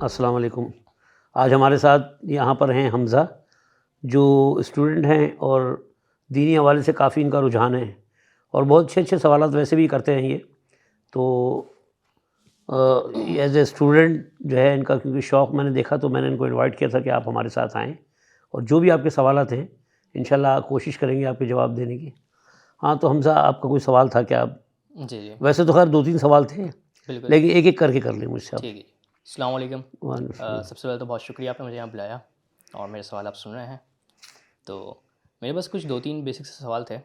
السلام علیکم۔ آج ہمارے ساتھ یہاں پر ہیں حمزہ، جو اسٹوڈنٹ ہیں اور دینی حوالے سے کافی ان کا رجحان ہے اور بہت اچھے سوالات ویسے بھی کرتے ہیں یہ تو ایز اے اسٹوڈنٹ جو ہے ان کا کیونکہ شوق میں نے دیکھا تو میں نے ان کو انوائٹ کیا تھا کہ آپ ہمارے ساتھ آئیں اور جو بھی آپ کے سوالات ہیں انشاءاللہ کوشش کریں گے آپ کے جواب دینے کی۔ ہاں تو حمزہ آپ کا کوئی سوال تھا کیا؟ آپ جی ویسے تو خیر 2-3 سوال تھے بالکل لیکن ایک ایک کر کے کر لیں مجھ سے آپ۔ ٹھیک ہے جی۔ السلام علیکم۔ وعلیکم السلام۔ سب سے پہلے تو بہت شکریہ آپ نے مجھے یہاں بلایا اور میرے سوال آپ سن رہے ہیں۔ تو میرے پاس کچھ 2-3 بیسک سے سوال تھے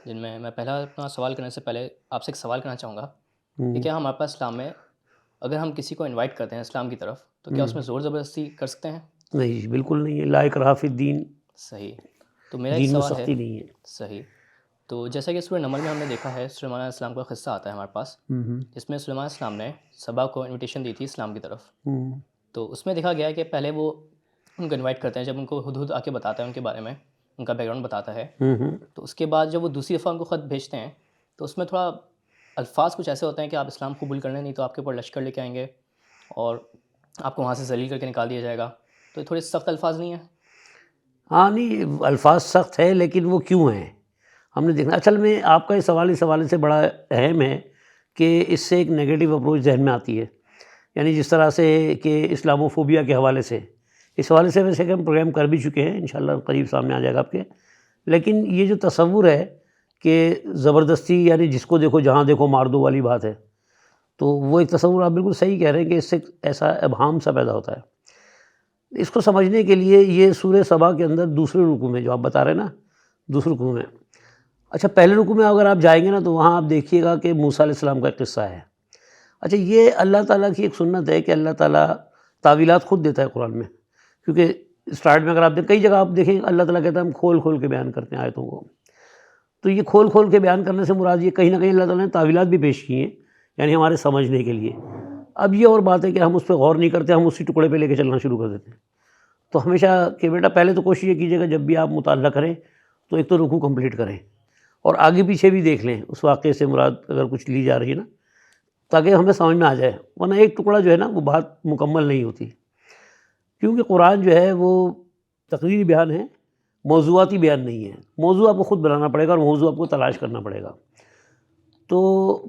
جن میں پہلا اپنا سوال کرنے سے پہلے آپ سے ایک سوال کرنا چاہوں گا کہ کیا ہمارے پاس اسلام میں اگر ہم کسی کو انوائٹ کرتے ہیں اسلام کی طرف تو کیا اس میں زور زبردستی کر سکتے ہیں؟ نہیں بالکل نہیں ہے، لا اکراہ فی الدین، صحیح۔ تو میرا ایک دین میں سوال ہے، سختی نہیں ہے۔ صحیح، تو جیسا کہ سورہ نمل میں ہم نے دیکھا ہے سلیمان علیہ السلام کا قصہ آتا ہے ہمارے پاس جس میں سلیمان علیہ السلام نے سبا کو انویٹیشن دی تھی اسلام کی طرف۔ تو اس میں دیکھا گیا ہے کہ پہلے وہ ان کو انوائٹ کرتے ہیں، جب ان کو ہدہد آ کے بتاتا ہے ان کے بارے میں، ان کا بیک گراؤنڈ بتاتا ہے، تو اس کے بعد جب وہ دوسری دفعہ ان کو خط بھیجتے ہیں تو اس میں تھوڑا الفاظ کچھ ایسے ہوتے ہیں کہ آپ اسلام قبول کر لیں نہیں تو آپ کے اوپر لشکر لے کے آئیں گے اور آپ کو وہاں سے ذلیل کر کے نکال دیا جائے گا۔ تو یہ تھوڑے سخت الفاظ نہیں ہیں؟ ہاں نہیں الفاظ سخت ہے لیکن وہ کیوں ہیں ہم نے دیکھنا۔ اصل میں آپ کا یہ سوال اس حوالے سے بڑا اہم ہے کہ اس سے ایک نیگیٹو اپروچ ذہن میں آتی ہے، یعنی جس طرح سے کہ اسلاموفوبیا کے حوالے سے، اس حوالے سے ویسے کہ ہم پروگرام کر بھی چکے ہیں، انشاءاللہ قریب سامنے آ جائے گا آپ کے۔ لیکن یہ جو تصور ہے کہ زبردستی یعنی جس کو دیکھو جہاں دیکھو مار دو والی بات ہے، تو وہ ایک تصور آپ بالکل صحیح کہہ رہے ہیں کہ اس سے ایسا ابہام سا پیدا ہوتا ہے۔ اس کو سمجھنے کے لیے یہ سورہ سبا کے اندر دوسرے رکوع میں جو آپ بتا رہے ہیں نا، دوسرے رکوع میں، اچھا پہلے رکوع میں اگر آپ جائیں گے نا تو وہاں آپ دیکھیے گا کہ موسیٰ علیہ السلام کا ایک قصہ ہے۔ اچھا یہ اللہ تعالیٰ کی ایک سنت ہے کہ اللہ تعالیٰ تعویلات خود دیتا ہے قرآن میں، کیونکہ اسٹارٹ میں اگر آپ کئی جگہ آپ دیکھیں اللہ تعالیٰ کہتا ہے ہم کھول کھول کے بیان کرتے ہیں آیتوں کو، تو یہ کھول کھول کے بیان کرنے سے مراد یہ کہیں نہ کہیں اللہ تعالیٰ نے تعویلات بھی پیش کی ہیں، یعنی ہمارے سمجھنے کے لیے۔ اب یہ اور بات ہے کہ ہم اس پہ غور نہیں کرتے، ہم اسی ٹکڑے پہ لے کے چلنا شروع کر دیتے ہیں۔ تو ہمیشہ کہ بیٹا پہلے تو کوشش یہ کیجیے گا جب بھی آپ مطالعہ کریں تو ایک تو رکوع کمپلیٹ کریں اور آگے پیچھے بھی دیکھ لیں اس واقعے سے مراد اگر کچھ لی جا رہی ہے نا، تاکہ ہمیں سمجھ میں آ جائے، ورنہ ایک ٹکڑا جو ہے نا وہ بات مکمل نہیں ہوتی، کیونکہ قرآن جو ہے وہ تقریری بیان ہے، موضوعاتی بیان نہیں ہے۔ موضوع آپ کو خود بنانا پڑے گا اور موضوع آپ کو تلاش کرنا پڑے گا۔ تو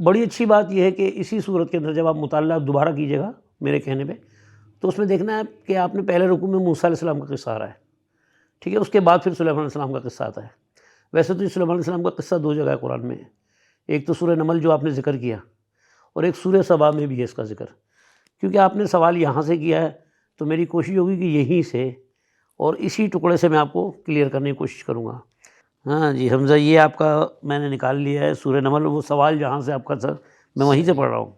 بڑی اچھی بات یہ ہے کہ اسی صورت کے اندر جب آپ مطالعہ دوبارہ کیجیے گا میرے کہنے پہ، تو اس میں دیکھنا ہے کہ آپ نے پہلے رکوع میں موسیٰ علیہ السلام کا قصہ آ رہا ہے، ٹھیک ہے، اس کے بعد پھر سلیمان علیہ السلام کا قصہ آتا ہے۔ ویسے تو سلیمان علیہ السلام کا قصہ 2 جگہ ہے قرآن میں، ایک تو سورہ نمل جو آپ نے ذکر کیا اور ایک سورہ سبا میں بھی ہے اس کا ذکر۔ کیونکہ آپ نے سوال یہاں سے کیا ہے تو میری کوشش ہوگی کہ یہیں سے اور اسی ٹکڑے سے میں آپ کو کلیئر کرنے کی کوشش کروں گا۔ ہاں جی حمزہ یہ آپ کا میں نے نکال لیا ہے سورہ نمل، وہ سوال جہاں سے آپ کا تھا میں وہیں سے پڑھ رہا ہوں۔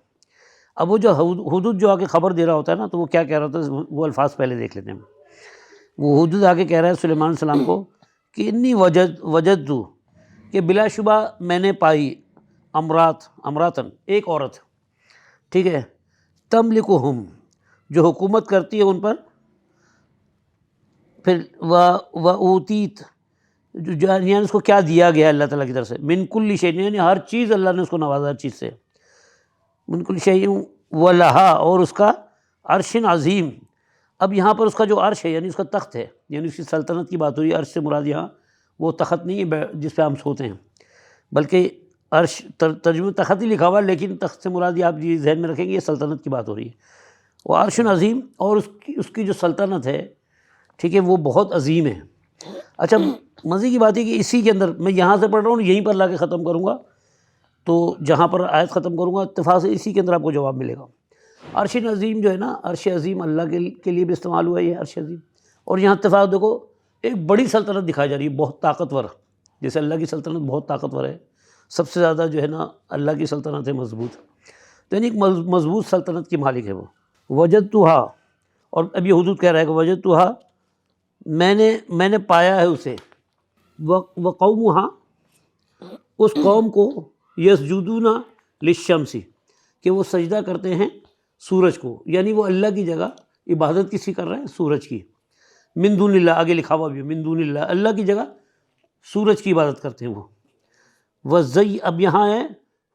اب وہ جو حدود جو آ کے خبر دے رہا ہوتا ہے نا، تو وہ کیا کہہ رہا ہوتا ہے وہ الفاظ پہلے دیکھ لیتے ہیں۔ وہ حدود آ کے کہہ رہا ہے سلیمان علیہ السلام کو کہ انی وجدت کہ بلا شبہ میں نے پائی امراتن ایک عورت، ٹھیک ہے، تملکہم جو حکومت کرتی ہے ان پر، پھر و اوتیت یعنی اس کو کیا دیا گیا اللہ تعالیٰ کی طرف سے، من کل شیء یعنی ہر چیز اللہ نے اس کو نوازا، ہر چیز سے، من کل شیء ولہا اور اس کا عرش عظیم۔ اب یہاں پر اس کا جو عرش ہے یعنی اس کا تخت ہے، یعنی اس کی سلطنت کی بات ہو رہی ہے۔ عرش سے مراد یہاں وہ تخت نہیں ہے جس پہ ہم سوتے ہیں، بلکہ عرش ترجمہ تخت ہی لکھا ہوا ہے، لیکن تخت سے مراد یہ آپ یہ ذہن میں رکھیں گے یہ سلطنت کی بات ہو رہی ہے۔ وہ عرش عظیم اور اس کی جو سلطنت ہے، ٹھیک ہے، وہ بہت عظیم ہے۔ اچھا مزے کی بات ہے کہ اسی کے اندر میں یہاں سے پڑھ رہا ہوں، یہیں پر لا کے ختم کروں گا، تو جہاں پر آیت ختم کروں گا اتفاق سے اسی کے اندر آپ کو جواب ملے گا۔ عرش عظیم جو ہے نا، عرش عظیم اللہ کے لیے بھی استعمال ہوا ہے یہ عرش عظیم، اور یہاں اتفاق دیکھو ایک بڑی سلطنت دکھائی جا رہی ہے، بہت طاقتور، جیسے اللہ کی سلطنت بہت طاقتور ہے، سب سے زیادہ جو ہے نا اللہ کی سلطنت ہے مضبوط، تو یعنی ایک مضبوط سلطنت کی مالک ہے وہ۔ وجدتھا، اور اب یہ حدود کہہ رہا ہے کہ وجدتھا میں نے پایا ہے اسے، وقومہا اس قوم کو، یسجدون للشمس کہ وہ سجدہ کرتے ہیں سورج کو، یعنی وہ اللہ کی جگہ عبادت کسی کر رہے ہیں، سورج کی، من دون اللہ آگے لکھا ہوا بھی من دون اللہ، اللہ کی جگہ سورج کی عبادت کرتے ہیں وہ۔ اب یہاں ہے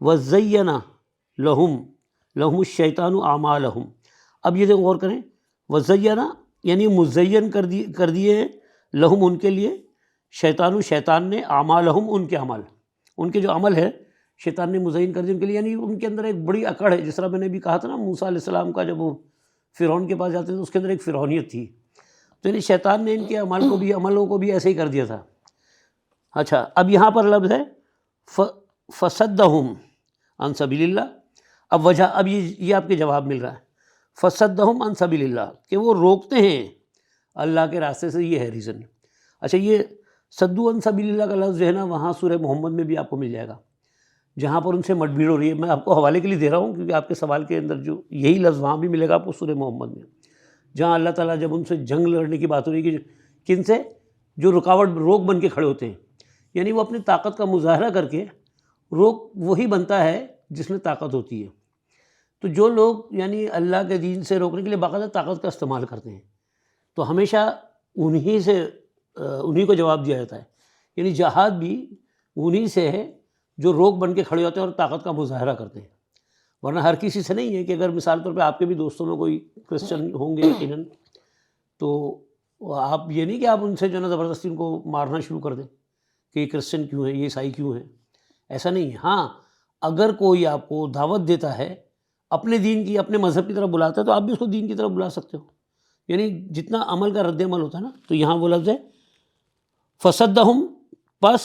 وَزَيَّنَ لَهُمْ الشَّيْطَانُ أَعْمَالَهُمْ، اب یہ غور کریں، وزینہ یعنی مزین کر دیے ہیں لہم ان کے لیے شیطان نے اعمالہم ان کے عمل، ان کے جو عمل ہے شیطان نے مزین کر دیے ان کے لیے، یعنی ان کے اندر ایک بڑی اکڑ ہے. جس طرح میں نے بھی کہا تھا نا موسیٰ علیہ السلام کا جب وہ فرعون کے پاس جاتے تھے تو اس کے اندر ایک فرعونیت تھی، تو یعنی شیطان نے ان کے عملوں کو بھی ایسے ہی کر دیا تھا. اچھا اب یہاں پر لفظ ہے فصدہم عن سبیل اللہ. اب وجہ، اب یہ آپ کے جواب مل رہا ہے، فصدہم عن سبیل اللہ کہ وہ روکتے ہیں اللہ کے راستے سے، یہ ہے ریزن. اچھا یہ صدو عن سبیل اللہ کا لفظ جو ہے نا وہاں سورہ محمد میں بھی آپ کو مل جائے گا، جہاں پر ان سے مٹ بھیڑ ہو رہی ہے. میں آپ کو حوالے کے لیے دے رہا ہوں کیونکہ آپ کے سوال کے اندر جو یہی لفظ وہاں بھی ملے گا آپ کو سورہ محمد میں، جہاں اللہ تعالیٰ جب ان سے جنگ لڑنے کی بات ہو رہی ہے کہ کن سے، جو روک بن کے کھڑے ہوتے ہیں، یعنی وہ اپنی طاقت کا مظاہرہ کر کے روک وہی بنتا ہے جس میں طاقت ہوتی ہے. تو جو لوگ یعنی اللہ کے دین سے روکنے کے لیے باقاعدہ طاقت کا استعمال کرتے ہیں تو ہمیشہ انہی کو جواب دیا جاتا ہے. یعنی جہاد بھی انہی سے ہے جو روک بن کے کھڑے ہوتے ہیں اور طاقت کا مظاہرہ کرتے ہیں، ورنہ ہر کسی سے نہیں ہے. کہ اگر مثال طور پہ آپ کے بھی دوستوں میں کوئی کرسچن ہوں گے یقیناً، تو آپ یہ نہیں کہ آپ ان سے جو ہے نا زبردستی ان کو مارنا شروع کر دیں کہ یہ کرسچن کیوں ہے، یہ عیسائی کیوں ہے، ایسا نہیں ہے. ہاں اگر کوئی آپ کو دعوت دیتا ہے اپنے دین کی، اپنے مذہب کی طرف بلاتا ہے تو آپ بھی اس کو دین کی طرف بلا سکتے ہو. یعنی جتنا عمل کا رد عمل ہوتا ہے نا، تو یہاں وہ لفظ ہے فصدہم، پس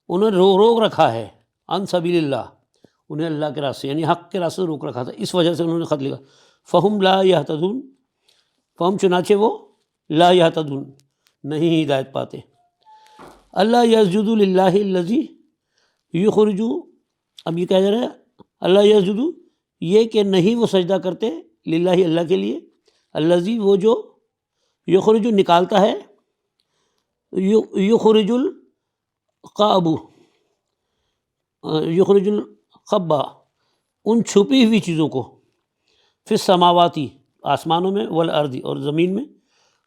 انہیں روک رکھا ہے عن سبیل اللہ، انہیں اللہ کے راستے یعنی حق کے راستے روک رکھا تھا، اس وجہ سے انہوں نے خط لکھا. فہم لا یہتدون، فہم چنانچہ وہ لا یہتدون نہیں ہدایت پاتے. اللہ یسجد للہ الذی یخرج، اب یہ کہا جا رہا ہے اللہ یسجد، یہ کہ نہیں وہ سجدہ کرتے للہ اللہ کے لیے، الذی وہ جو یخرج نکالتا ہے، یخرج القاب، یخرج القبا ان چھپی ہوئی چیزوں کو، فی السماواتی آسمانوں میں، والارض اور زمین میں،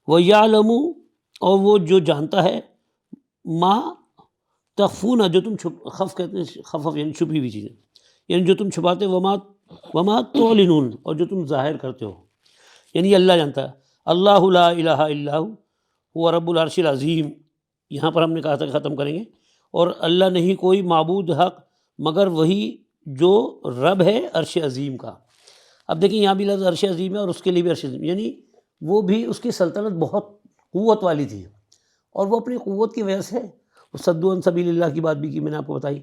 ویعلم اور وہ جو جانتا ہے، ما تخفون جو تم خف کہتے ہیں، خفف یعنی چھپی ہوئی چیزیں، یعنی جو تم چھپاتے، وما تعلنون اور جو تم ظاہر کرتے ہو، یعنی اللہ جانتا ہے. اللہ لا الہ الا هو رب العرش العظیم، یہاں پر ہم نے کہا تھا کہ ختم کریں گے. اور اللہ نہیں کوئی معبود حق مگر وہی جو رب ہے عرش عظیم کا. اب دیکھیں یہاں بھی لفظ عرش عظیم ہے اور اس کے لیے بھی عرش عظیم، یعنی وہ بھی اس کی سلطنت بہت قوت والی تھی، اور وہ اپنی قوت کی وجہ سے صدو عن سبیل اللہ کی بات بھی کی میں نے آپ کو بتائی.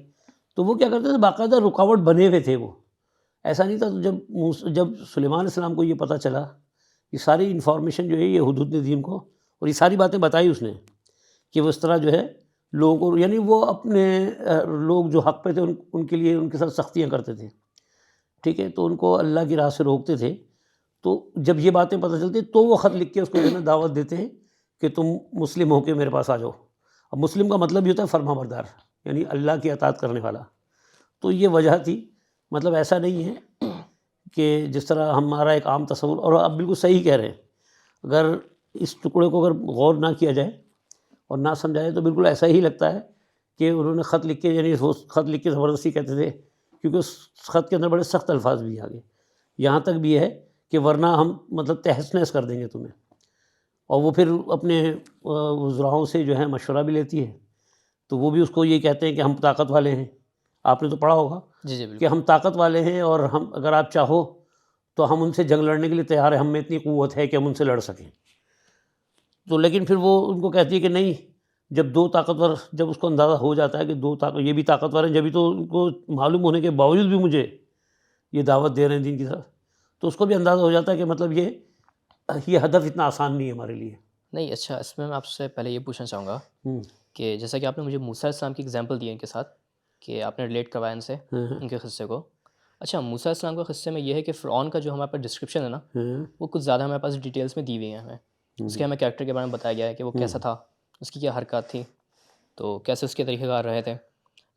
تو وہ کیا کرتے تھے، باقاعدہ رکاوٹ بنے ہوئے تھے. وہ ایسا نہیں تھا. تو جب سلیمان علیہ السلام کو یہ پتہ چلا، یہ ساری انفارمیشن جو ہے یہ ہدہد نے دی ان کو، اور یہ ساری باتیں بتائی اس نے کہ وہ اس طرح جو ہے لوگوں کو، یعنی وہ اپنے لوگ جو حق پہ تھے ان کے لیے ان کے ساتھ سختیاں کرتے تھے، ٹھیک ہے، تو ان کو اللہ کی راہ سے روکتے تھے. تو جب یہ باتیں پتہ چلتی تو وہ خط لکھ کے اس کو جو ہے نا دعوت دیتے ہیں کہ تم مسلم ہو کے میرے پاس آ جاؤ. اب مسلم کا مطلب یہ ہوتا ہے فرما بردار، یعنی اللہ کی اطاعت کرنے والا. تو یہ وجہ تھی. مطلب ایسا نہیں ہے کہ جس طرح ہمارا ایک عام تصور، اور آپ بالکل صحیح کہہ رہے ہیں، اگر اس ٹکڑے کو اگر غور نہ کیا جائے اور نہ سمجھا جائے تو بالکل ایسا ہی لگتا ہے کہ انہوں نے خط لکھ کے، یعنی خط لکھ کے زبردستی کہتے تھے، کیونکہ اس خط کے اندر بڑے سخت الفاظ بھی آگے، یہاں تک بھی ہے کہ ورنہ ہم مطلب تہس نہس کر دیں گے تمہیں. اور وہ پھر اپنے وزراؤں سے جو ہے مشورہ بھی لیتی ہے، تو وہ بھی اس کو یہ کہتے ہیں کہ ہم طاقت والے ہیں. آپ نے تو پڑھا ہوگا جی بالکل. کہ ہم طاقت والے ہیں، اور ہم اگر آپ چاہو تو ہم ان سے جنگ لڑنے کے لیے تیار ہیں، ہم میں اتنی قوت ہے کہ ہم ان سے لڑ سکیں. تو لیکن پھر وہ ان کو کہتی ہے کہ نہیں، جب دو طاقتور، جب اس کو اندازہ ہو جاتا ہے کہ یہ بھی طاقتور ہیں، جبھی تو ان کو معلوم ہونے کے باوجود بھی مجھے یہ دعوت دے رہے ہیں دین کی طرف، تو اس کو بھی اندازہ ہو جاتا ہے کہ مطلب یہ ہدف اتنا آسان نہیں ہے ہمارے لیے. نہیں اچھا، اس میں آپ سے پہلے یہ پوچھنا چاہوں گا کہ جیسا کہ آپ نے مجھے موسیٰ علیہ السلام کی اگزامپل دی ان کے ساتھ، کہ آپ نے ریلیٹ کروایا ان سے ان کے قصے کو. اچھا موسیٰ علیہ السلام کے قصے میں یہ ہے کہ فرعون کا جو ہمارے پاس ڈسکرپشن ہے نا، وہ کچھ زیادہ ہمارے پاس ڈیٹیلس میں دی ہوئی ہیں. ہمیں اس کے کیریکٹر کے بارے میں بتایا گیا ہے کہ وہ کیسا تھا، اس کی کیا حرکات تھی، تو کیسے اس کے طریقہ کار رہے تھے.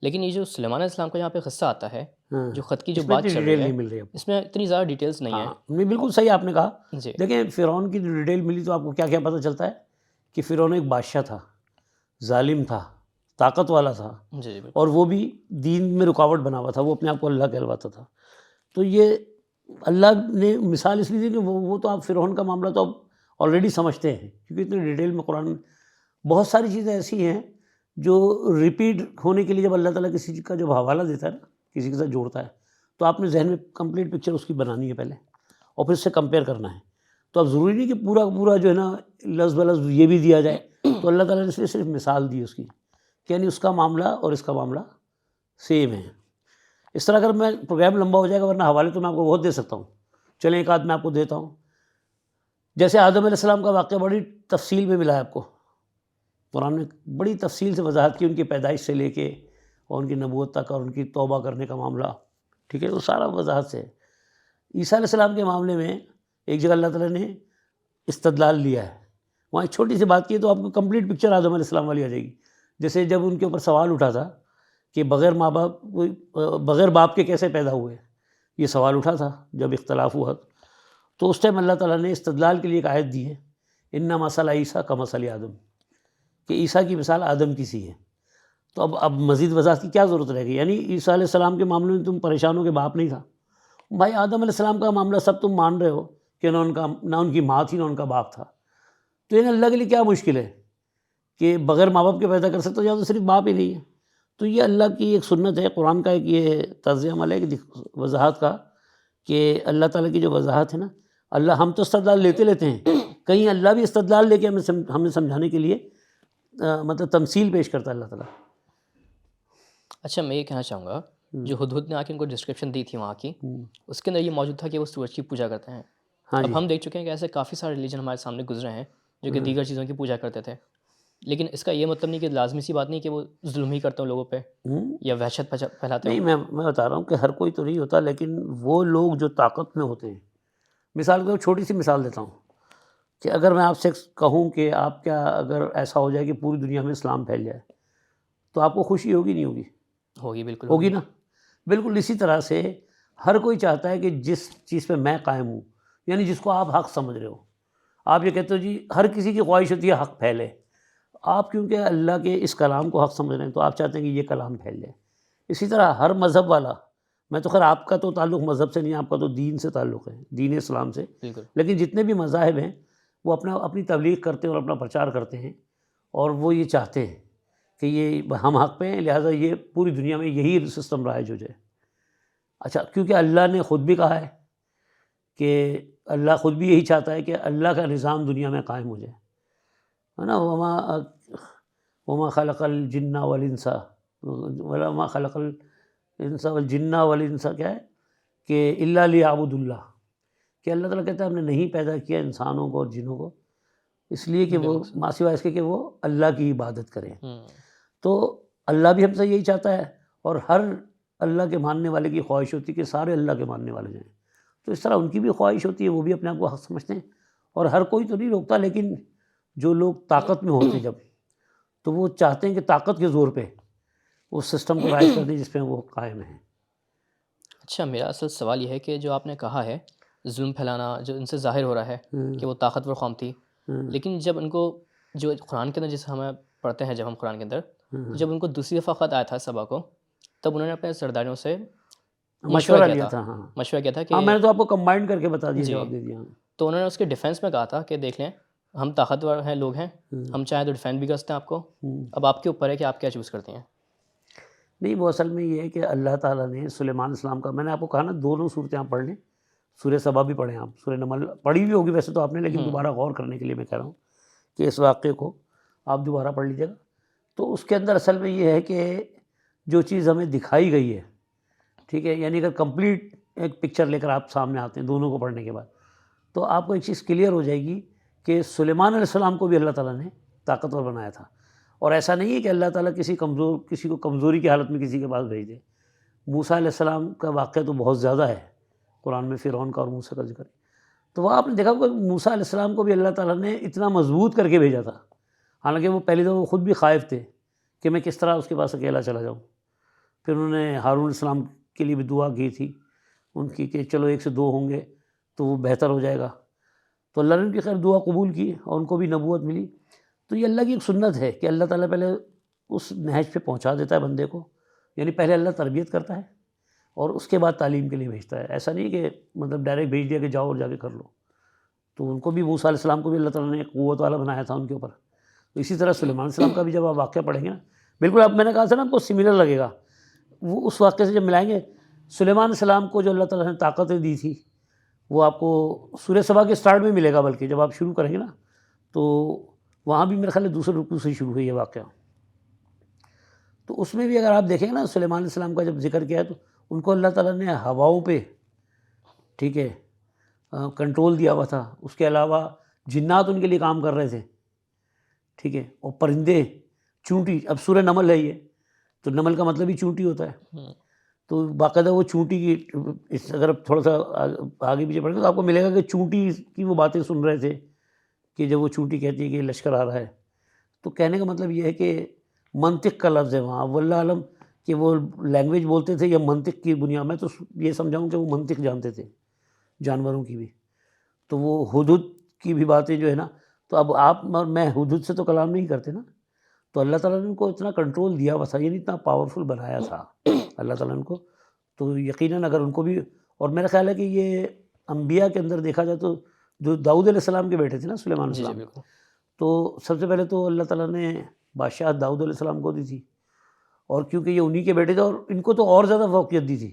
لیکن یہ جو سلیمان علیہ السلام کا یہاں پہ قصہ آتا ہے، جو خط کی جو بات چل رہی ہے، اس میں اتنی زیادہ ڈیٹیلس نہیں ہیں. بالکل صحیح آپ نے کہا. جی دیکھیں فرعون کی جو ڈیٹیل ملی تو آپ کو کیا کیا پتہ چلتا ہے کہ فرعون ایک بادشاہ تھا، ظالم تھا، طاقت والا تھا، جی اور وہ بھی دین میں رکاوٹ بنا ہوا تھا، وہ اپنے آپ کو اللہ کہلواتا تھا. تو یہ اللہ نے مثال اس لیے دی کہ وہ تو آپ فرعون کا معاملہ تو آپ آلریڈی سمجھتے ہیں، کیونکہ اتنے ڈیٹیل میں قرآن بہت ساری چیزیں ایسی ہیں جو ریپیٹ ہونے کے لیے جب اللہ تعالیٰ کسی چیز کا جب حوالہ دیتا ہے نا، کسی کے ساتھ جوڑتا ہے، تو آپ نے ذہن میں کمپلیٹ پکچر اس کی بنانی ہے پہلے، اور پھر اس سے کمپیئر کرنا ہے. تو اب ضروری نہیں کہ پورا پورا جو ہے نا لفظ بلفظ یہ بھی دیا جائے، تو اللہ تعالیٰ نے صرف مثال دی اس کی کہ یعنی اس کا معاملہ اور اس کا معاملہ سیم ہے. اس طرح اگر میں پروگرام لمبا ہو جائے گا، ورنہ حوالے تو میں آپ کو بہت دے سکتا ہوں، چلیں ایک آدھ میں آپ کو دیتا ہوں. جیسے آدم علیہ السلام کا واقعہ بڑی تفصیل میں ملا ہے آپ کو، قرآن نے بڑی تفصیل سے وضاحت کی ان کی پیدائش سے لے کے اور ان کی نبوت تک اور ان کی توبہ کرنے کا معاملہ، ٹھیک ہے، وہ سارا وضاحت سے ہے. عیسیٰ علیہ السلام کے معاملے میں ایک جگہ اللہ تعالیٰ نے استدلال لیا ہے، وہاں ایک چھوٹی سی بات کی ہے تو آپ کو کمپلیٹ پکچر آدم علیہ السلام والی آ جائے گی. جیسے جب ان کے اوپر سوال اٹھا تھا کہ بغیر ماں باپ بغیر باپ کے کیسے پیدا ہوئے، یہ سوال اٹھا تھا جب اختلاف ہوا، تو اس ٹائم اللہ تعالیٰ نے استدلال کے لیے ایک آیت دی ہے، اِنَّ مَثَلَ عِیسیٰ کَمَثَلِ آدم، کہ عیسیٰ کی مثال آدم کی سی ہے. تو اب مزید وضاحت کی کیا ضرورت رہے گی؟ یعنی عیسیٰ علیہ السلام کے معاملے میں تم پریشان ہو کہ باپ نہیں تھا. بھائی آدم علیہ السلام کا معاملہ سب تم مان رہے ہو کہ نہ ان کی ماں تھی نہ ان کا باپ تھا، تو انہیں اللہ کے لیے کیا مشکل ہے کہ بغیر ماں باپ کے پیدا کر سکتے ہو، یا تو صرف باپ ہی نہیں ہے. تو یہ اللہ کی ایک سنت ہے، قرآن کا ایک یہ طرز عمل ہے کہ وضاحت کا، کہ اللہ تعالیٰ کی جو وضاحت ہے نا، اللہ ہم تو استدلال لیتے ہیں، کہیں اللہ بھی استدلال لے کے ہمیں سمجھانے کے لیے مطلب تمثیل پیش کرتا ہے اللہ تعالیٰ. اچھا، میں یہ کہنا چاہوں گا، جو ہدہد نے آ کے ان کو ڈسکرپشن دی تھی وہاں کی، اس کے اندر یہ موجود تھا کہ وہ سورج کی پوجا کرتے ہیں. اب ہم دیکھ چکے ہیں کہ ایسے کافی سارے ریلیجن ہمارے سامنے گزرے ہیں جو کہ دیگر چیزوں کی پوجا کرتے تھے، لیکن اس کا یہ مطلب نہیں کہ لازمی سی بات نہیں کہ وہ ظلم ہی کرتے ہیں لوگوں پہ یا وحشت پھیلاتے ہیں. نہیں، میں بتا رہا ہوں کہ ہر کوئی تو نہیں ہوتا، لیکن وہ لوگ جو طاقت میں ہوتے ہیں. مثال کو چھوٹی سی مثال دیتا ہوں کہ اگر میں آپ سے کہوں کہ آپ کیا اگر ایسا ہو جائے کہ پوری دنیا میں اسلام پھیل جائے تو آپ کو خوشی ہوگی نہیں ہوگی؟ ہوگی، بالکل ہوگی نا. بالکل اسی طرح سے ہر کوئی چاہتا ہے کہ جس چیز پہ میں قائم ہوں، یعنی جس کو آپ حق سمجھ رہے ہو، آپ یہ کہتے ہو جی ہر کسی کی خواہش ہوتی ہے حق پھیلے. آپ کیونکہ اللہ کے اس کلام کو حق سمجھ رہے ہیں تو آپ چاہتے ہیں کہ یہ کلام پھیل جائے. اسی طرح ہر مذہب والا، میں تو خیر آپ کا تو تعلق مذہب سے نہیں، آپ کا تو دین سے تعلق ہے، دین اسلام سے، لیکن جتنے بھی مذاہب ہیں وہ اپنی تبلیغ کرتے ہیں اور اپنا پرچار کرتے ہیں، اور وہ یہ چاہتے ہیں کہ یہ ہم حق پہ ہیں، لہٰذا یہ پوری دنیا میں یہی سسٹم رائج ہو جائے. اچھا، کیونکہ اللہ نے خود بھی کہا ہے کہ اللہ خود بھی یہی چاہتا ہے کہ اللہ کا نظام دنیا میں قائم ہو جائے، ہے نا. وما خلق الجن والانس وما خلق الانس والجن والانس کیا ہے کہ الا لیعبدوا اللہ، کہ اللہ تعالیٰ کہتا ہے ہم نے نہیں پیدا کیا انسانوں کو اور جنوں کو اس لیے کہ وہ سوائے اس کے کہ وہ اللہ کی عبادت کریں. تو اللہ بھی ہم سے یہی چاہتا ہے، اور ہر اللہ کے ماننے والے کی خواہش ہوتی ہے کہ سارے اللہ کے ماننے والے جائیں. تو اس طرح ان کی بھی خواہش ہوتی ہے، وہ بھی اپنے آپ کو حق سمجھتے ہیں، اور ہر کوئی تو نہیں روکتا، لیکن جو لوگ طاقت میں ہوتے جب، تو وہ چاہتے ہیں کہ طاقت کے زور پہ اس سسٹم کو رائج کر دیں جس پہ وہ قائم ہیں. اچھا، میرا اصل سوال یہ ہے کہ جو آپ نے کہا ہے ظلم پھیلانا جو ان سے ظاہر ہو رہا ہے کہ وہ طاقتور قوم تھی، لیکن جب ان کو جو قرآن کے اندر جسے ہمیں پڑھتے ہیں جب ہم قرآن کے اندر، جب ان کو دوسری دفعہ خط آیا تھا سبا کو، تب انہوں نے اپنے سرداریوں سے مشورہ لیا تھا. مشورہ کیا تھا کہ میں نے تو آپ کو کمبائنڈ کر کے بتا دیا، جواب دے دیا. تو انہوں نے اس کے ڈیفینس میں کہا تھا کہ دیکھ لیں ہم طاقتور ہیں لوگ ہیں، ہم چاہیں تو ڈیفینڈ بھی کر سکتے ہیں آپ کو، اب آپ کے اوپر ہے کہ آپ کیا چوز کرتے ہیں. نہیں، وہ اصل میں یہ ہے کہ اللہ تعالیٰ نے سلیمان السلام کا، میں نے آپ کو کہا نا دونوں صورتیں آپ پڑھ لیں، سورہ سبا بھی پڑھیں، آپ سورہ نمل پڑھی بھی ہوگی ویسے تو آپ نے، لیکن دوبارہ غور کرنے کے لیے میں کہہ رہا ہوں کہ اس واقعے کو آپ دوبارہ پڑھ لیجیے گا. تو اس کے اندر اصل میں یہ ہے کہ جو چیز ہمیں دکھائی گئی ہے، ٹھیک ہے، یعنی اگر کمپلیٹ ایک پکچر لے کر آپ سامنے آتے ہیں دونوں کو پڑھنے کے بعد، تو آپ کو ایک چیز کلیئر ہو جائے گی کہ سلیمان علیہ السلام کو بھی اللہ تعالیٰ نے طاقتور بنایا تھا، اور ایسا نہیں ہے کہ اللہ تعالیٰ کسی کو کمزوری کی حالت میں کسی کے پاس بھیج دے. موسیٰ علیہ السلام کا واقعہ تو بہت زیادہ ہے قرآن میں، فرعون کا اور موسیٰ کا ذکر ہے. تو وہ آپ نے دیکھا ہوگا کہ موسیٰ علیہ السلام کو بھی اللہ تعالیٰ نے اتنا مضبوط کر کے بھیجا تھا، حالانکہ وہ پہلی دفعہ وہ خود بھی خائف تھے کہ میں کس طرح اس کے پاس اکیلا چلا جاؤں. پھر انہوں نے ہارون علیہ السلام کے لیے بھی دعا کی تھی ان کی کہ چلو 1 سے 2 ہوں گے تو وہ بہتر ہو جائے گا. تو اللہ نے ان کی خیر دعا قبول کی اور ان کو بھی نبوت ملی. تو یہ اللہ کی ایک سنت ہے کہ اللہ تعالیٰ پہلے اس نہج پہ پہنچا دیتا ہے بندے کو، یعنی پہلے اللہ تربیت کرتا ہے، اور اس کے بعد تعلیم کے لیے بھیجتا ہے. ایسا نہیں کہ مطلب ڈائریکٹ بھیج دیا کہ جاؤ اور جا کے کر لو. تو ان کو بھی موسیٰ علیہ السلام کو بھی اللہ تعالیٰ نے ایک قوت والا بنایا تھا ان کے اوپر. تو اسی طرح سلیمان علیہ السلام کا بھی جب آپ واقعہ پڑھیں گے نا، بالکل اب میں نے کہا تھا نا آپ کو سملر لگے گا. وہ اس واقعے سے جب ملائیں گے، سلیمان علیہ السلام کو جو اللہ تعالیٰ نے طاقتیں دی تھی وہ آپ کو سورہ سبا کے سٹارٹ میں ملے گا، بلکہ جب آپ شروع کریں گے نا تو وہاں بھی میرے خیال ہے دوسرے رکوع سے شروع ہوئی یہ واقعہ. تو اس میں بھی اگر آپ دیکھیں نا سلیمان علیہ السلام کا جب ذکر کیا ہے تو ان کو اللہ تعالیٰ نے ہواؤں پہ، ٹھیک ہے، کنٹرول دیا ہوا تھا. اس کے علاوہ جنات ان کے لیے کام کر رہے تھے، ٹھیک ہے، اور پرندے، چونٹی. اب سورہ نمل ہے یہ، تو نمل کا مطلب ہی چونٹی ہوتا ہے. تو باقاعدہ وہ چونٹی کی، اگر آپ تھوڑا سا آگے پیچھے پڑھیں گے تو آپ کو ملے گا کہ چونٹی کی وہ باتیں سن رہے تھے کہ جب وہ چونٹی کہتی ہے کہ لشکر آ رہا ہے. تو کہنے کا مطلب یہ ہے کہ منطق کا لفظ ہے وہاں. واللہ عالم کہ وہ لینگویج بولتے تھے یا منطق کی بنیاد میں، تو یہ سمجھاؤں کہ وہ منطق جانتے تھے جانوروں کی بھی. تو وہ ہدہد کی بھی باتیں جو ہے نا، تو اب آپ اور میں ہدہد سے تو کلام نہیں کرتے نا. تو اللہ تعالیٰ نے ان کو اتنا کنٹرول دیا ہوا تھا، یعنی اتنا پاورفل بنایا تھا اللہ تعالیٰ نے ان کو. تو یقیناً اگر ان کو بھی، اور میرا خیال ہے کہ یہ انبیاء کے اندر دیکھا جائے تو جو داؤد علیہ السلام کے بیٹے تھے نا سلیمان علیہ السلام، بالکل. تو سب سے پہلے تو اللہ تعالیٰ نے بادشاہ داؤد علیہ السلام کو دی تھی. اور کیونکہ یہ انہی کے بیٹے تھے، اور ان کو تو اور زیادہ فوقیت دی تھی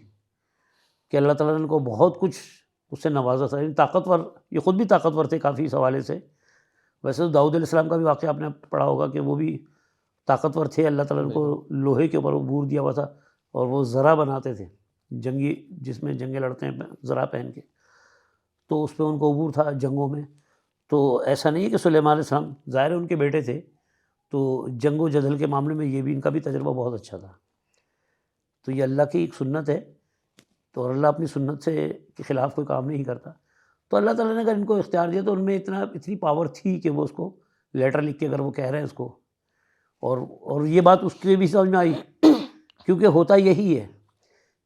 کہ اللہ تعالیٰ نے ان کو بہت کچھ اس سے نوازا تھا. یعنی طاقتور، یہ خود بھی طاقتور تھے کافی اس حوالے سے. ویسے تو داؤد علیہ السلام کا بھی واقعہ آپ نے پڑھا ہوگا کہ وہ بھی طاقتور تھے. اللہ تعالیٰ نے ان کو لوہے کے اوپر عبور دیا ہوا تھا، اور وہ ذرا بناتے تھے، جنگی جس میں جنگیں لڑتے ہیں ذرا پہن کے، تو اس پہ ان کو عبور تھا جنگوں میں. تو ایسا نہیں ہے کہ سلیمان علیہ السلام، ظاہر ان کے بیٹے تھے، تو جنگ و جدل کے معاملے میں یہ بھی ان کا بھی تجربہ بہت اچھا تھا. تو یہ اللہ کی ایک سنت ہے، تو اور اللہ اپنی سنت سے کے خلاف کوئی کام نہیں کرتا. تو اللہ تعالیٰ نے اگر ان کو اختیار دیا تو ان میں اتنی پاور تھی کہ وہ اس کو لیٹر لکھ کے اگر وہ کہہ رہے ہیں اس کو، اور یہ بات اس کے بھی سمجھ میں آئی. کیونکہ ہوتا یہی ہے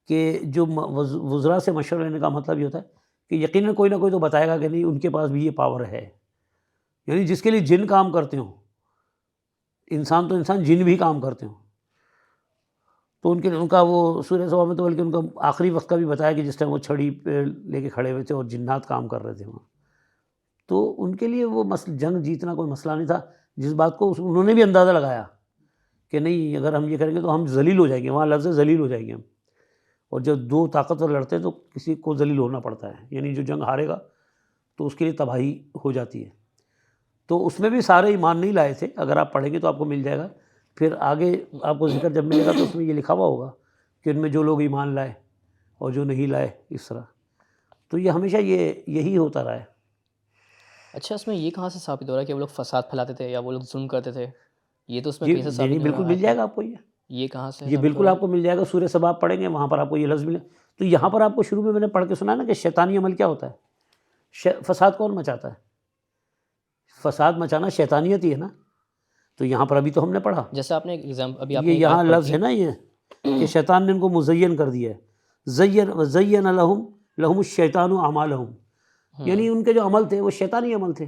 کہ جو وزراء سے مشورہ لینے کا مطلب یہ ہوتا ہے کہ یقیناً کوئی نہ کوئی تو بتائے گا کہ نہیں ان کے پاس بھی یہ پاور ہے. یعنی جس کے لیے جن کام کرتے ہوں، انسان تو انسان، جن بھی کام کرتے ہوں. تو ان کا وہ سورہ سبا میں تو بلکہ ان کا آخری وقت کا بھی بتایا کہ جس ٹائم وہ چھڑی پہ لے کے کھڑے ہوئے تھے اور جنات کام کر رہے تھے وہاں. تو ان کے لیے وہ جنگ جیتنا کوئی مسئلہ نہیں تھا. جس بات کو انہوں نے بھی اندازہ لگایا کہ نہیں اگر ہم یہ کریں گے تو ہم ذلیل ہو جائیں گے، وہاں لفظ ذلیل ہو جائیں گے ہم. اور جب دو طاقتور لڑتے ہیں تو کسی کو ذلیل ہونا پڑتا ہے، یعنی جو جنگ ہارے گا تو اس کے لیے تباہی ہو جاتی ہے. تو اس میں بھی سارے ایمان نہیں لائے تھے. اگر آپ پڑھیں گے تو آپ کو مل جائے گا، پھر آگے آپ کو ذکر جب ملے گا تو اس میں یہ لکھا ہوا ہوگا کہ ان میں جو لوگ ایمان لائے اور جو نہیں لائے، اس طرح. تو یہ ہمیشہ یہی ہوتا رہا ہے. اچھا، اس میں یہ کہاں سے ثابت ہو رہا ہے کہ وہ لوگ فساد پھیلاتے تھے یا وہ لوگ ظلم کرتے تھے؟ یہ تو اس میں کہیں سے ثابت نہیں ہو بالکل رہا مل جائے ہے. گا آپ کو. یہ کہاں سے یہ ثابت ہو بالکل رہا آپ کو مل جائے گا. سورہ سبا آپ پڑھیں گے وہاں پر آپ کو یہ لفظ ملے. تو یہاں پر آپ کو شروع میں نے پڑھ کے سنا نا کہ شیطانی عمل کیا ہوتا ہے. فساد کون مچاتا ہے؟ فساد مچانا شیطانیت ہی ہے نا. تو یہاں پر ابھی تو ہم نے پڑھا، ہے؟ جیسے آپ نے ابھی آپ یہ نے ایک یہاں آیت پڑھی لفظ تھی. ہے نا یہ کہ شیطان نے ان کو مزین کر دیا ہے. زین لہم الشیطان اعمالہم، یعنی ان کے جو عمل تھے وہ شیطانی عمل تھے.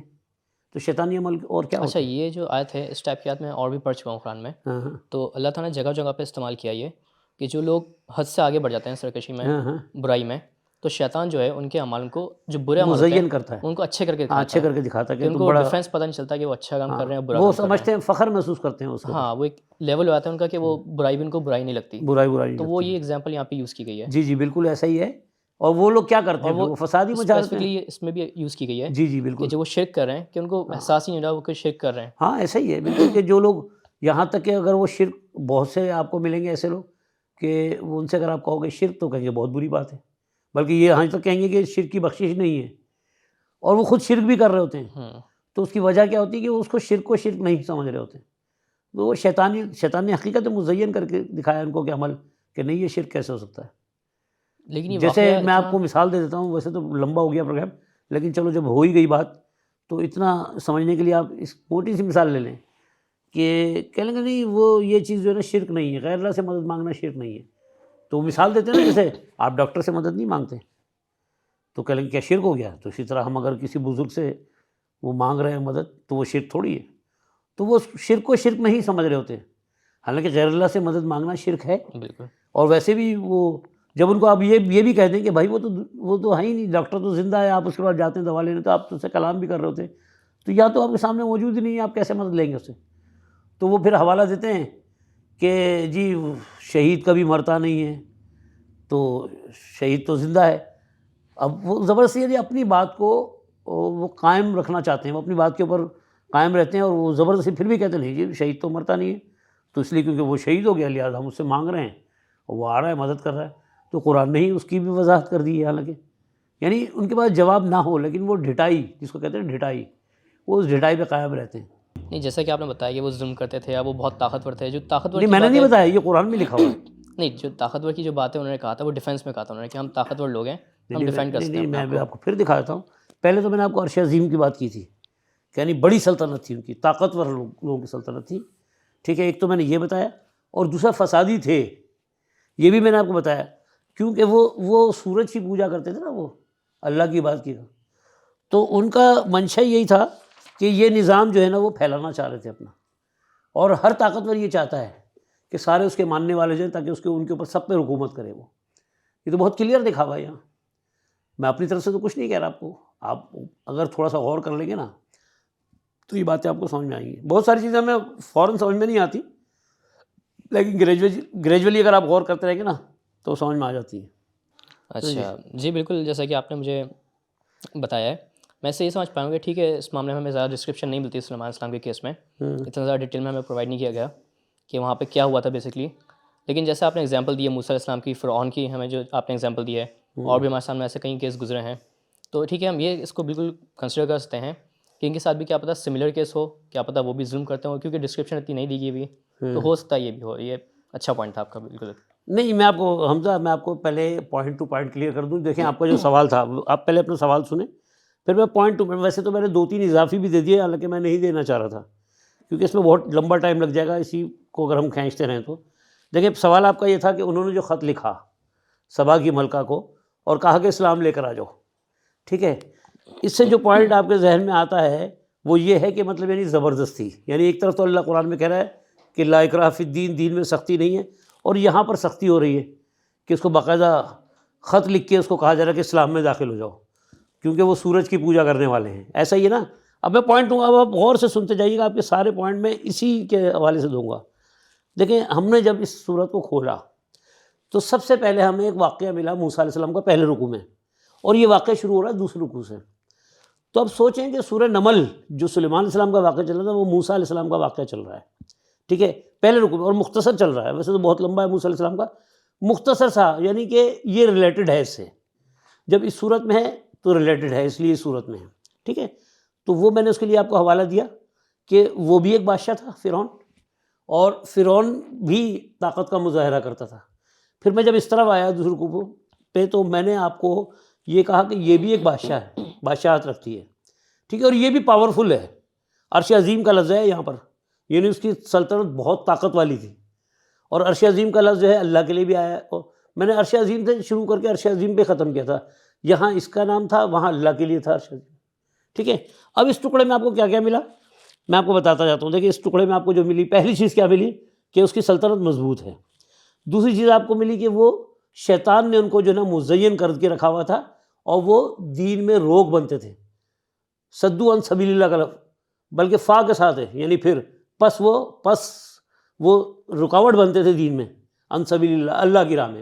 تو شیطانی عمل اور کیا اچھا، ہوتا ہے؟ یہ جو آیت ہے اس ٹائپ کی آیت میں اور بھی پڑھ چکا ہوں قرآن میں. ہاں ہاں تو اللہ تعالیٰ نے جگہ جگہ پہ استعمال کیا یہ کہ جو لوگ حد سے آگے بڑھ جاتے ہیں سرکشی میں، ہاں ہاں برائی میں، تو شیطان جو ہے ان کے اعمال کو، جو برے عمل ہوتے مزین ہیں کرتا ہے، ان کو اچھے کر کے ہاں دکھاتا اچھے ہے کر کے دکھاتا ہے کہ کہ ان تم کو بڑا، ڈیفرنس پتہ نہیں چلتا کہ وہ اچھا کام کر رہے ہیں اور برا وہ کام کر رہے سمجھتے ہیں، فخر محسوس کرتے ہیں اس ہیں. کے ہاں، وہ ایک لیول ہو جاتا ہے ان کا کہ وہ برائی بھی ان کو برائی نہیں لگتی. برائی نہیں تو وہ لگتی. یہ ایگزامپل یہاں پہ یوز کی گئی ہے. جی جی بالکل ایسا ہی ہے. اور وہ لوگ کیا کرتے اور ہیں پھر؟ وہ فساد ہی مچا دیتے ہیں. اسپیسیفکلی اس میں بھی یوز کی گئی ہے جی جی کہ بالکل. جو وہ شرک کر رہے ہیں کہ ان کو احساس ہی نہیں ہو رہا وہ کہ شرک کر رہے ہیں. ہاں ایسا ہی ہے بالکل کہ جو لوگ، یہاں تک کہ اگر وہ شرک، بہت سے آپ کو ملیں گے ایسے لوگ کہ وہ ان سے اگر آپ کہو گے شرک تو کہیں گے بہت بری بات ہے، بلکہ یہ یہاں تک کہیں گے کہ شرک کی بخشش نہیں ہے، اور وہ خود شرک بھی کر رہے ہوتے ہیں. تو اس کی وجہ کیا ہوتی ہے کہ وہ اس کو شرک نہیں سمجھ رہے ہوتے ہیں. تو وہ شیطان نے حقیقت مزین کر کے دکھایا ان کو کہ عمل، کہ نہیں یہ شرک کیسے ہو سکتا ہے. لیکن یہ جیسے واقعہ میں آپ اتنا، کو مثال دے دیتا ہوں، ویسے تو لمبا ہو گیا پروگرام، لیکن چلو جب ہو ہی گئی بات تو اتنا سمجھنے کے لیے آپ اس موٹی سی مثال لے لیں کہ کہہ لیں گے نہیں وہ یہ چیز جو ہے نا شرک نہیں ہے، غیر اللہ سے مدد مانگنا شرک نہیں ہے. تو مثال دیتے ہیں نا، جیسے آپ ڈاکٹر سے مدد نہیں مانگتے تو کہہ لیں گے کیا شرک ہو گیا. تو اسی طرح ہم اگر کسی بزرگ سے وہ مانگ رہے ہیں مدد تو وہ شرک تھوڑی ہے. تو وہ شرک کو شرک نہیں سمجھ رہے ہوتے، حالانکہ غیر اللہ سے مدد مانگنا شرک ہے. بالکل. اور ویسے بھی وہ جب ان کو آپ یہ بھی کہہ دیں کہ بھائی وہ تو ہے ہی نہیں، ڈاکٹر تو زندہ ہے، آپ اس کے بعد جاتے ہیں دوا لینے، تو آپ تو اس سے کلام بھی کر رہے ہوتے، تو یا تو آپ کے سامنے موجود ہی نہیں ہے، آپ کیسے مدد لیں گے اسے؟ تو وہ پھر حوالہ دیتے ہیں کہ جی شہید کبھی مرتا نہیں ہے، تو شہید تو زندہ ہے۔ اب وہ زبردستی اپنی بات کو وہ قائم رکھنا چاہتے ہیں، وہ اپنی بات کے اوپر قائم رہتے ہیں، اور وہ زبردستی پھر بھی کہتے ہیں نہیں جی شہید تو مرتا نہیں ہے، تو اس لیے کیونکہ وہ شہید ہو گیا لہٰذا ہم اس سے مانگ رہے ہیں، اور وہ آ رہا ہے مدد کر رہا ہے۔ تو قرآن نے ہی اس کی بھی وضاحت کر دی ہے، حالانکہ یعنی ان کے پاس جواب نہ ہو لیکن وہ ڈھٹائی، جس کو کہتے ہیں ڈھٹائی، وہ اس ڈھٹائی پہ قائم رہتے ہیں۔ نہیں، جیسا کہ آپ نے بتایا کہ وہ ظلم کرتے تھے یا وہ بہت طاقتور تھے، جو طاقتور نہیں کی میں نے بات نہیں ہے، بتایا، یہ قرآن میں لکھا ہوا ہے۔ نہیں جو طاقتور کی جو باتیں انہوں نے کہا تھا وہ ڈیفینس میں کہا تھا انہوں نے کہ ہم طاقتور لوگ ہیں، ہم ڈیفینڈ کر سکتے ہیں اپنے میں آپ بھی کو۔ آپ کو پھر دکھا دیتا ہوں۔ پہلے تو میں نے آپ کو عرش عظیم کی بات کی تھی کہ یعنی بڑی سلطنت تھی ان کی، طاقتور لوگوں کی سلطنت تھی، ٹھیک ہے، ایک تو میں نے یہ بتایا، اور دوسرا فسادی تھے، یہ بھی میں نے آپ کو بتایا، کیونکہ وہ سورج کی پوجا کرتے تھے نا، وہ اللہ کی بات کی، تو ان کا منشا یہی تھا کہ یہ نظام جو ہے نا وہ پھیلانا چاہ رہے تھے اپنا، اور ہر طاقتور یہ چاہتا ہے کہ سارے اس کے ماننے والے جائیں تاکہ ان کے اوپر سب پہ حکومت کرے وہ۔ یہ تو بہت کلیئر دکھا ہوا ہے یہاں، میں اپنی طرف سے تو کچھ نہیں کہہ رہا آپ کو، آپ اگر تھوڑا سا غور کر لیں گے نا تو یہ باتیں آپ کو سمجھ میں آئیں گی۔ بہت ساری چیزیں ہمیں فوراً سمجھ میں نہیں آتی، لیکن گریجولی اگر آپ غور کرتے رہیں گے نا تو سمجھ میں آ جاتی ہیں۔ اچھا جی، بالکل جیسا کہ آپ نے مجھے بتایا ہے، میں اس سے یہ سمجھ پاؤں گا، ٹھیک ہے اس معاملے میں ہمیں زیادہ ڈسکرپشن نہیں ملتی سلیمان علیہ السلام کے کیس میں، اتنا زیادہ ڈیٹیل میں ہمیں پرووائڈ نہیں کیا گیا کہ وہاں پہ کیا ہوا تھا بیسکلی، لیکن جیسے آپ نے اگزامپل دی ہے موسیٰ علیہ السلام کی، فرعون کی، ہمیں جو آپ نے اگزامپل دی ہے، اور بھی ہمارے سامنے ایسے کئی کیس گزرے ہیں، تو ٹھیک ہے ہم یہ اس کو بالکل کنسیڈر کر سکتے ہیں کہ ان کے ساتھ بھی کیا پتہ سملر کیس ہو، کیا پتہ وہ بھی ظلم کرتے ہوں، کیونکہ ڈسکرپشن اتنی نہیں دی گئی ہوئی، تو ہو سکتا ہے یہ بھی ہو۔ یہ اچھا پوائنٹ تھا آپ کا بالکل۔ نہیں میں آپ کو حمزہ، میں آپ کو پہلے پوائنٹ ٹو پوائنٹ کلیئر کر دوں۔ دیکھیں آپ کا جو سوال تھا، آپ پہلے اپنا سوال سنیں، پھر میں پوائنٹ ٹو پوائنٹ، ویسے تو میں نے 2-3 اضافی بھی دے دیے، حالانکہ میں نہیں دینا چاہ رہا تھا کیونکہ اس میں بہت لمبا ٹائم لگ جائے گا اسی کو اگر ہم کھینچتے رہیں تو۔ دیکھیں سوال آپ کا یہ تھا کہ انہوں نے جو خط لکھا سبا کی ملکہ کو اور کہا کہ اسلام لے کر آ جاؤ، ٹھیک ہے، اس سے جو پوائنٹ آپ کے ذہن میں آتا ہے وہ یہ ہے کہ مطلب یعنی زبردستی، یعنی ایک طرف تو اللہ قرآن میں کہہ رہا ہے کہ لا اکراہ فی الدین، دین میں سختی نہیں ہے، اور یہاں پر سختی ہو رہی ہے کہ اس کو باقاعدہ خط لکھ کے اس کو کہا جا رہا ہے کہ اسلام میں داخل ہو جاؤ کیونکہ وہ سورج کی پوجا کرنے والے ہیں، ایسا ہی ہے نا۔ اب میں پوائنٹ دوں گا، اب آپ غور سے سنتے جائیے گا، آپ کے سارے پوائنٹ میں اسی کے حوالے سے دوں گا۔ دیکھیں ہم نے جب اس سورت کو کھولا تو سب سے پہلے ہمیں ایک واقعہ ملا موسیٰ علیہ السلام کا پہلے رکوع میں، اور یہ واقعہ شروع ہو رہا ہے دوسرے رکوع سے۔ تو اب سوچیں کہ سورہ نمل جو سلیمان علیہ السلام کا واقعہ چل رہا تھا وہ موسیٰ علیہ السلام کا واقعہ چل رہا ہے، ٹھیک ہے، پہلے رکوع میں، اور مختصر چل رہا ہے، ویسے تو بہت لمبا ہے موسیٰ علیہ السلام کا، مختصر سا، یعنی کہ یہ ریلیٹڈ ہے اس سے، جب اس صورت میں ہے تو ریلیٹڈ ہے، اس لیے اس صورت میں ہے، ٹھیک ہے۔ تو وہ میں نے اس کے لیے آپ کو حوالہ دیا کہ وہ بھی ایک بادشاہ تھا فرعون، اور فرعون بھی طاقت کا مظاہرہ کرتا تھا۔ پھر میں جب اس طرف آیا دوسرے رکوع پہ تو میں نے آپ کو یہ کہا کہ یہ بھی ایک بادشاہ ہے، بادشاہت رکھتی ہے، ٹھیک ہے، اور یہ بھی پاورفل ہے، عرش عظیم کا لفظ ہے یہاں پر، یعنی اس کی سلطنت بہت طاقت والی تھی، اور عرش عظیم کا لفظ جو ہے اللہ کے لیے بھی آیا ہے، اور میں نے عرش عظیم سے شروع کر کے عرش عظیم پہ ختم کیا تھا، یہاں اس کا نام تھا، وہاں اللہ کے لیے تھا عرش عظیم، ٹھیک ہے۔ اب اس ٹکڑے میں آپ کو کیا کیا ملا میں آپ کو بتاتا جاتا ہوں۔ دیکھیں اس ٹکڑے میں آپ کو جو ملی، پہلی چیز کیا ملی کہ اس کی سلطنت مضبوط ہے، دوسری چیز آپ کو ملی کہ وہ شیطان نے ان کو جو ہے نا مزین کر کے رکھا ہوا تھا، اور وہ دین میں روک بنتے تھے، صدو عن سبیل اللہ کا لفظ بلکہ فا کے ساتھ ہے، یعنی پھر پس وہ رکاوٹ بنتے تھے دین میں، عن سبیل اللہ، اللہ کی راہ میں،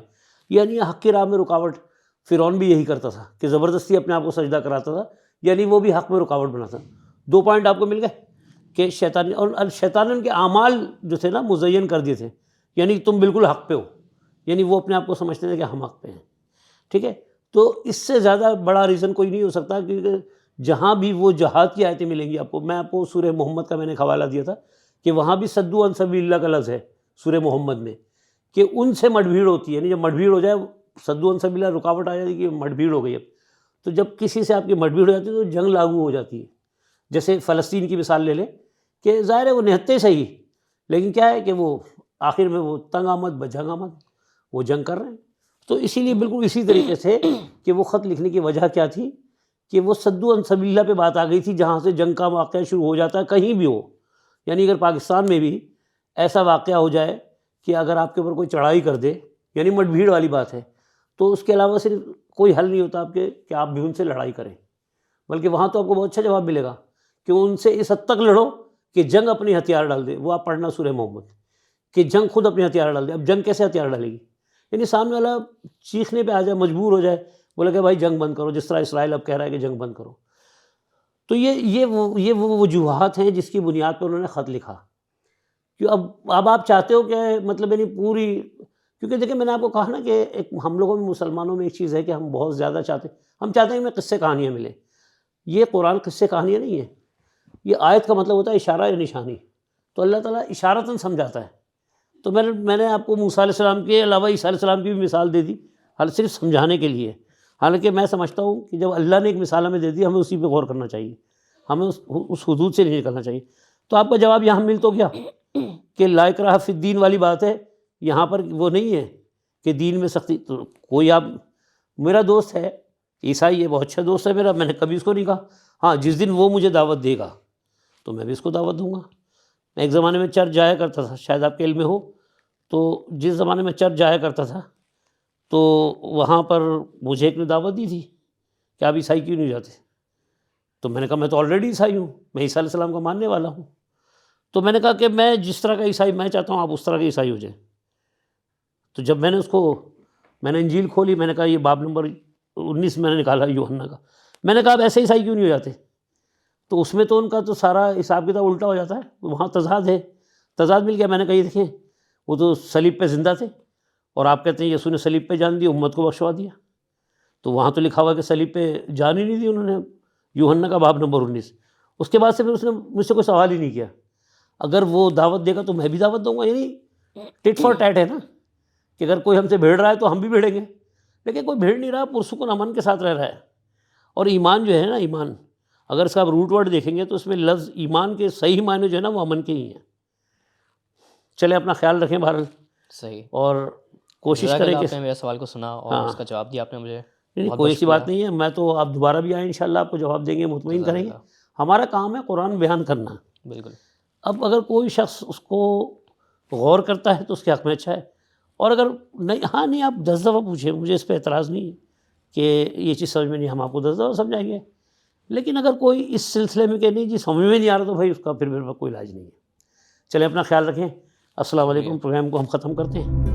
یعنی حق کی راہ میں رکاوٹ۔ فرعون بھی یہی کرتا تھا کہ زبردستی اپنے آپ کو سجدہ کراتا تھا، یعنی وہ بھی حق میں رکاوٹ بناتا۔ 2 پوائنٹ آپ کو مل گئے کہ شیطان، اور شیطان نے ان کے اعمال جو تھے نا مزین کر دیے تھے، یعنی تم بالکل حق پہ ہو، یعنی وہ اپنے آپ کو سمجھتے تھے کہ ہم حق پہ ہیں، ٹھیک ہے۔ تو اس سے زیادہ بڑا ریزن کوئی نہیں ہو سکتا، کیونکہ جہاں بھی وہ جہاد کی آیتیں ملیں گی آپ کو، میں آپ کو سورہ محمد کا میں نے ایک حوالہ دیا تھا کہ وہاں بھی صدو عن سبیل اللہ کا لفظ ہے سورہ محمد میں، کہ ان سے مٹ بھیڑ ہوتی ہے، یعنی جب مٹ بھیڑ ہو جائے، صدو عن سبیل اللہ رکاوٹ آ جاتی ہے کہ مٹ بھیڑ ہو گئی اب، تو جب کسی سے آپ کی مٹ بھیڑ ہو جاتی ہے تو جنگ لاگو ہو جاتی ہے۔ جیسے فلسطین کی مثال لے لیں کہ ظاہر ہے وہ نہتے صحیح، لیکن کیا ہے کہ وہ آخر میں وہ تنگ آمد بجنگ آمد، وہ جنگ کر رہے ہیں۔ تو اسی لیے بالکل اسی طریقے سے کہ وہ خط لکھنے کی وجہ کیا تھی کہ وہ صدو عن سبیل اللہ پہ بات آ گئی تھی، جہاں سے جنگ کا واقعہ شروع ہو جاتا ہے کہیں بھی ہو، یعنی اگر پاکستان میں بھی ایسا واقعہ ہو جائے کہ اگر آپ کے اوپر کوئی چڑھائی کر دے، یعنی مٹ بھیڑ والی بات ہے، تو اس کے علاوہ صرف کوئی حل نہیں ہوتا آپ کے کہ آپ بھی ان سے لڑائی کریں، بلکہ وہاں تو آپ کو بہت اچھا جواب ملے گا کہ ان سے اس حد تک لڑو کہ جنگ اپنی ہتھیار ڈال دے. وہ آپ پڑھنا سورہ محمد کہ جنگ خود اپنی ہتھیار ڈال دے. اب جنگ کیسے ہتھیار ڈالے گی؟ یعنی سامنے والا چیخنے پہ آ جائے، مجبور ہو جائے، بولے کہ بھائی جنگ بند کرو، جس طرح اسرائیل اب کہہ رہا ہے کہ جنگ بند کرو. تو یہ وہ وجوہات ہیں جس کی بنیاد پر انہوں نے خط لکھا. کہ اب آپ چاہتے ہو کہ مطلب یعنی پوری، کیونکہ دیکھیں میں نے آپ کو کہا نا کہ ایک ہم لوگوں میں مسلمانوں میں ایک چیز ہے کہ ہم بہت زیادہ چاہتے ہیں، ہم چاہتے ہیں کہ ہمیں قصے کہانیاں ملیں. یہ قرآن قصے کہانیاں نہیں ہیں. یہ آیت کا مطلب ہوتا ہے اشارہ یا نشانی. تو اللہ تعالیٰ اشارتاً سمجھاتا ہے. تو میں نے آپ کو موسیٰ علیہ السلام کے علاوہ عیسیٰ علیہ السلام کی بھی مثال دے دی، صرف سمجھانے کے لیے. حالانکہ میں سمجھتا ہوں کہ جب اللہ نے ایک مثال ہمیں دے دی ہمیں اسی پہ غور کرنا چاہیے، ہمیں اس حدود سے نہیں نکلنا چاہیے. تو آپ کا جواب یہاں مل تو گیا کہ لا اکراہ فی الدین والی بات ہے. یہاں پر وہ نہیں ہے کہ دین میں سختی. تو کوئی آپ میرا دوست ہے عیسائی ہے، بہت اچھا دوست ہے میرا، میں نے کبھی اس کو نہیں کہا. ہاں جس دن وہ مجھے دعوت دے گا تو میں بھی اس کو دعوت دوں گا. میں ایک زمانے میں چرچ جایا کرتا تھا، شاید آپ کے علم میں ہو. تو جس زمانے میں چرچ جایا کرتا تھا تو وہاں پر مجھے ایک نے دعوت دی تھی کہ آپ عیسائی کیوں نہیں جاتے. تو میں نے کہا میں تو آلریڈی عیسائی ہوں، میں عیسیٰ علیہ السلام کا ماننے والا ہوں. تو میں نے کہا کہ میں جس طرح کا عیسائی میں چاہتا ہوں آپ اس طرح کے عیسائی ہو جائیں. تو جب میں نے انجیل کھولی، میں نے کہا یہ باب نمبر 19 میں نے نکالا یوحنا کا. میں نے کہا اب ایسے عیسائی کیوں نہیں ہو جاتے؟ تو اس میں تو ان کا تو سارا حساب کتاب الٹا ہو جاتا ہے. وہاں تضاد ہے، تضاد مل گیا. میں نے کہا یہ دیکھیں وہ تو صلیب پہ زندہ تھے اور آپ کہتے ہیں یسوع نے صلیب پہ جان دی، امت کو بخشوا دیا. تو وہاں تو لکھا ہوا کہ صلیب پہ جان ہی نہیں دی انہوں نے. یوحنا کا باب نمبر 19. اس کے بعد سے پھر اس نے مجھ سے کوئی سوال ہی نہیں کیا. اگر وہ دعوت دے گا تو میں بھی دعوت دوں گا. یعنی ٹٹ فار ٹیٹ ہے نا، کہ اگر کوئی ہم سے بھیڑ رہا ہے تو ہم بھی بھیڑیں گے. لیکن کوئی بھیڑ نہیں رہا، پرسکون امن کے ساتھ رہ رہا ہے. اور ایمان جو ہے نا، ایمان اگر اس کا آپ روٹ ورڈ دیکھیں گے تو اس میں لفظ ایمان کے صحیح معنی جو ہے نا وہ امن کے ہی ہیں. چلیں اپنا خیال رکھیں بہرحال. صحیح. اور کوشش کریں کہ آپ نے میرے سوال کو سنا اور اس کا جواب دیا آپ نے مجھے. نہیں کوئی ایسی بات نہیں ہے. میں تو آپ دوبارہ بھی آئیں انشاءاللہ آپ کو جواب دیں گے، مطمئن کریں گے. ہمارا کام ہے قرآن بیان کرنا. بالکل. اب اگر کوئی شخص اس کو غور کرتا ہے تو اس کے حق میں اچھا ہے. اور اگر نہیں آپ 10 دفعہ پوچھیں، مجھے اس پہ اعتراض نہیں ہے کہ یہ چیز سمجھ میں نہیں، ہم آپ کو 10 دفعہ سمجھائیں گے. لیکن اگر کوئی اس سلسلے میں کہ نہیں جی سمجھ میں نہیں آ رہا تو بھائی اس کا پھر میرے پاس کوئی علاج نہیں ہے. چلیں اپنا خیال رکھیں. السلام علیکم. پروگرام کو ہم ختم کرتے ہیں.